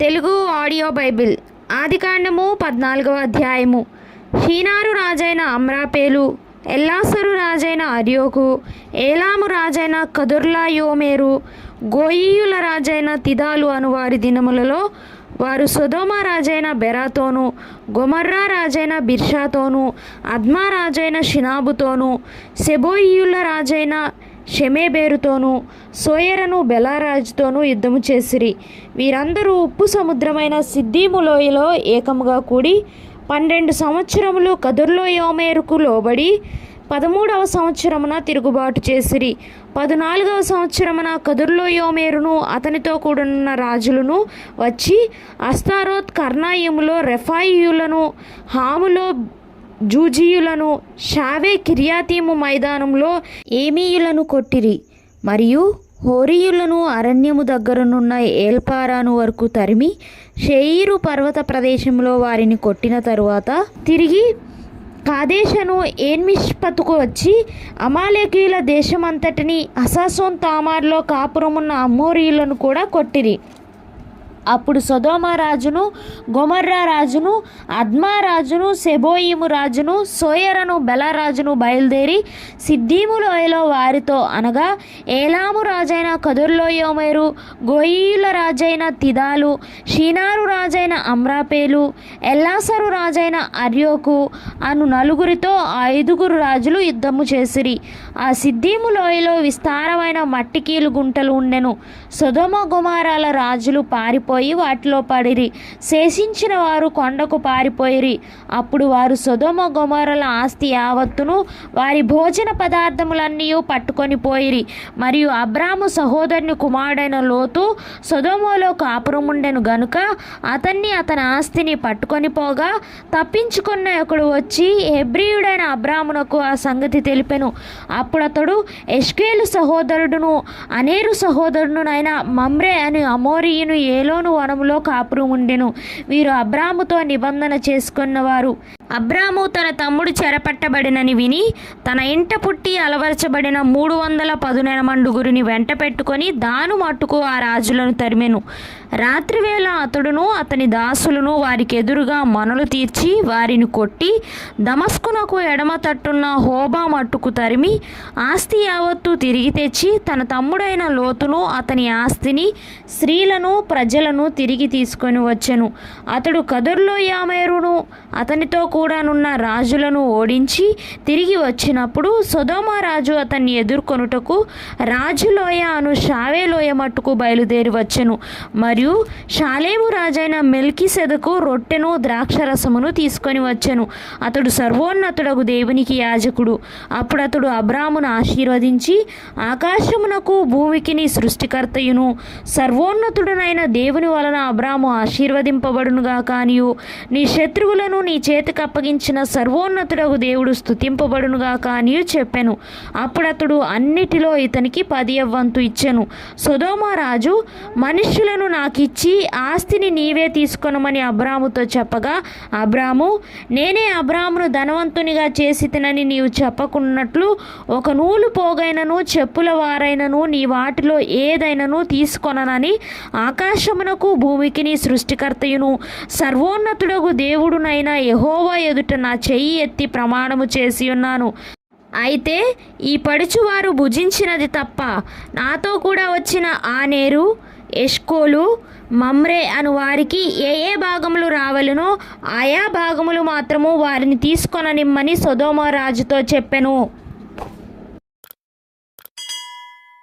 Telugu audio Bible ఆదికాండము 14వ అధ్యాయము. షీనారు రాజైన అమ్రాపేలు, ఎల్లాసరు రాజైన అర్యోకు, ఏలాము రాజైన కదొర్లాయోమేరు, గోయీయుల రాజైన తిదాలు అను వారి దినములలో వారు సొదొమ రాజైన బెరాతోను, గొమర్రా రాజైన బిర్షాతోను, అద్మా రాజైన షినాబుతోను, సెబోయియుల రాజైన షెమేబేరుతోను, సోయరను బెలారాజుతోనూ యుద్ధము చేసిరి. వీరందరూ ఉప్పు సముద్రమైన సిద్దీము లోయలో ఏకముగా కూడి 12 సంవత్సరములు కదొర్లాయోమెరుకు లోబడి 13వ సంవత్సరమున తిరుగుబాటు చేసిరి. 14వ సంవత్సరమున కదొర్లాయోమెరును అతనితో కూడిన రాజులను వచ్చి అస్తారోత్ కర్నాయిములో రెఫాయియులను, హాములో జూజీయులను, షావే కిర్యాతీము మైదానంలో ఏమీయులను కొట్టిరి. మరియు హోరీయులను అరణ్యము దగ్గరనున్న ఏల్పారాను వరకు తరిమి షేయీరు పర్వత ప్రదేశంలో వారిని కొట్టిన తరువాత తిరిగి కాదేశను ఏన్మిష్పతుకు వచ్చి అమాలేకీయుల దేశమంతటిని హసాసోన్ తామార్లో కాపురమున్న అమ్మోరీయులను కూడా కొట్టిరి. అప్పుడు సొదొమ రాజును, గొమర్రా రాజును, అద్మా రాజును, సెబోయిము రాజును, సోయరను బెలారాజును బయలుదేరి సిద్దీము లోయలో వారితో అనగా ఏలాము రాజైన కదొర్లాయోమెరు, గోయీయుల రాజైన తిదాలు, షీనారు రాజైన అమ్రాపేలు, ఎల్లాసరు రాజైన అర్యోకు అను నలుగురితో 5 రాజులు యుద్ధము చేసిరి. ఆ సిద్దీము లోయలో విస్తారమైన మట్టికీలు గుంటలు ఉండెను. సొదొమ గొమొర్రాల రాజులు పారిపోయి వాటిలో పడిరి. శేషించిన వారు కొండకు పారిపోయిరి. అప్పుడు వారు సొదొమ గొమొర్రాల ఆస్తి యావత్తును వారి భోజన పదార్థములన్నీ పట్టుకొని పోయిరి. మరియు అబ్రాము సహోదరుని కుమారుడైన లోతు సొదొమలో కాపురముండెను గనుక అతన్ని అతని ఆస్తిని పట్టుకొని పోగా తప్పించుకున్న ఒకడు వచ్చి హెబ్రీయుడైన అబ్రామునకు ఆ సంగతి తెలిపెను. అప్పుడు అతడు ఎష్కేలు సహోదరుడును అనేరు సహోదరుడునైన మమ్రే అని అమోరీయును ఏలోను వనములో కాపురం ఉండెను. వీరు అబ్రాముతో నిబంధన చేసుకున్నవారు. అబ్రాము తన తమ్ముడు చెరపట్టబడినని విని తన ఇంట పుట్టి అలవరచబడిన 310 వెంట పెట్టుకొని దాను మట్టుకు ఆ రాజులను తరిమెను. రాత్రివేళ అతడును అతని దాసులను వారికి ఎదురుగా మనలు తీర్చి వారిని కొట్టి దమస్కునకు ఎడమ తట్టున్న హోబా మట్టుకు తరిమి ఆస్తి యావత్తు తిరిగి తెచ్చి తన తమ్ముడైన లోతును అతని ఆస్తిని, స్త్రీలను, ప్రజలను తిరిగి తీసుకొని వచ్చెను. అతడు కదొర్లాయోమెరును అతనితో కూడానున్న రాజులను ఓడించి తిరిగి వచ్చినప్పుడు సొదొమ రాజు అతన్ని ఎదుర్కొనుటకు రాజులోయ అను షావే లోయ మట్టుకు బయలుదేరి వచ్చెను. మరియు షాలేము రాజైన మెల్కీసెదెకు రొట్టెను ద్రాక్షరసమును తీసుకొని వచ్చెను. అతడు సర్వోన్నతుడగు దేవునికి యాజకుడు. అప్పుడు అతడు అబ్రామును ఆశీర్వదించి ఆకాశమునకు భూమికిని సృష్టికర్తయును సర్వోన్నతుడనైన దేవుని వలన అబ్రాము ఆశీర్వదింపబడునుగా కానియు నీ శత్రువులను నీ చేతికి అప్పగించిన సర్వోన్నతుడగు దేవుడు స్తుతింపబడునుగా కానియు చెప్పెను. అప్పుడు అతడు అన్నిటిలో ఇతనికి 10వ వంతు ఇచ్చెను. సొదొమ రాజు మనుష్యులను నాకిచ్చి ఆస్తిని నీవే తీసుకొనమని అబ్రాముతో చెప్పగా అబ్రాము, నేనే అబ్రామును ధనవంతునిగా చేసి తినని నీవు చెప్పకున్నట్లు ఒక నూలు పోగైనను చెప్పుల వారైనను నీ వాటిలో ఏదైనను తీసుకొననని ఆకాశమునకు భూమికిని సృష్టికర్తయును సర్వోన్నతుడగు దేవుడునైన యెహోవా ఎదుట నా చెయ్యి ఎత్తి ప్రమాణము చేసి ఉన్నాను. అయితే ఈ పడుచువారు భుజించినది తప్ప నాతో కూడా వచ్చిన ఆనేరు, ఎష్కోలు, మమ్రే అను వారికి ఏ ఏ భాగములు రావలెనో ఆయా భాగములు మాత్రము వారిని తీసుకొననిమ్మని సొదొమ రాజుతో చెప్పెను.